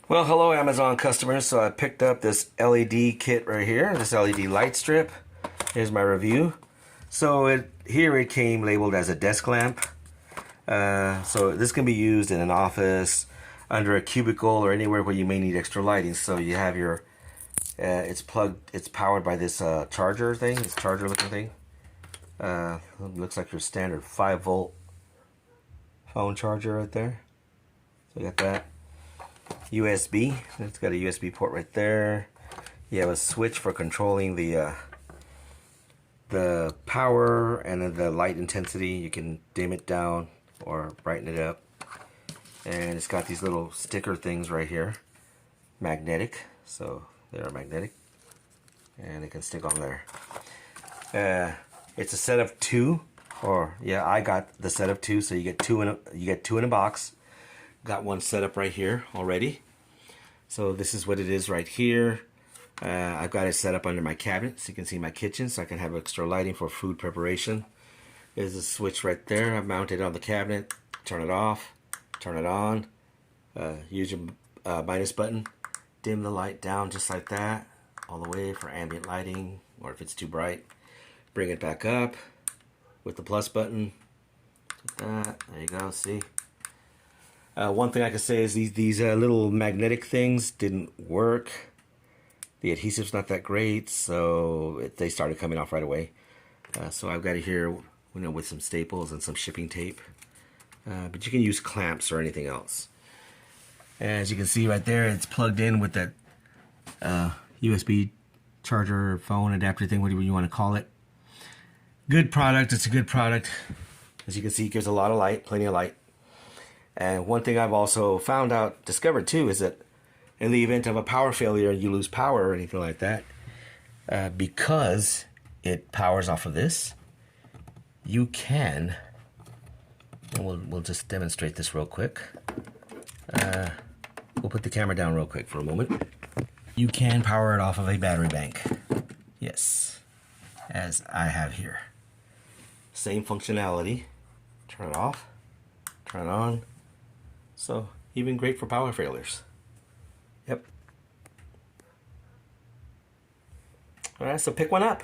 Well, hello Amazon customers. So I picked up this LED kit right here, this LED light strip. Here's my review. So here it came labeled as a desk lamp. So this can be used in an office, under a cubicle, or anywhere where you may need extra lighting. So you have your, it's powered by this charger thing, this charger looking thing. Looks like your standard 5-volt phone charger right there. So you got that. USB, it's got a USB port right there. You have a switch for controlling the power and then the light intensity. You can dim it down or brighten it up. And it's got these little sticker things right here, magnetic, so they're magnetic, and it can stick on there. It's a set of two, or yeah, I got the set of two, so you get two in a box. Got one set up right here already. So this is what it is right here. I've got it set up under my cabinet so you can see my kitchen, so I can have extra lighting for food preparation. There's a switch right there. I've mounted it on the cabinet. Turn it off, turn it on. Use your minus button. Dim the light down just like that, all the way for ambient lighting, or if it's too bright, bring it back up with the plus button. Like that. There you go. See. One thing I can say is these little magnetic things didn't work. The adhesive's not that great, so they started coming off right away. So I've got it here, with some staples and some shipping tape. But you can use clamps or anything else. As you can see right there, it's plugged in with that USB charger, phone adapter thing, whatever you want to call it. Good product. It's a good product. As you can see, it gives a lot of light, plenty of light. And one thing I've also discovered too, is that in the event of a power failure and you lose power or anything like that, because it powers off of this, you can, and we'll just demonstrate this real quick. We'll put the camera down real quick for a moment. You can power it off of a battery bank. Yes, as I have here. Same functionality. Turn it off, turn it on. So, even great for power failures. Yep. Alright, so pick one up.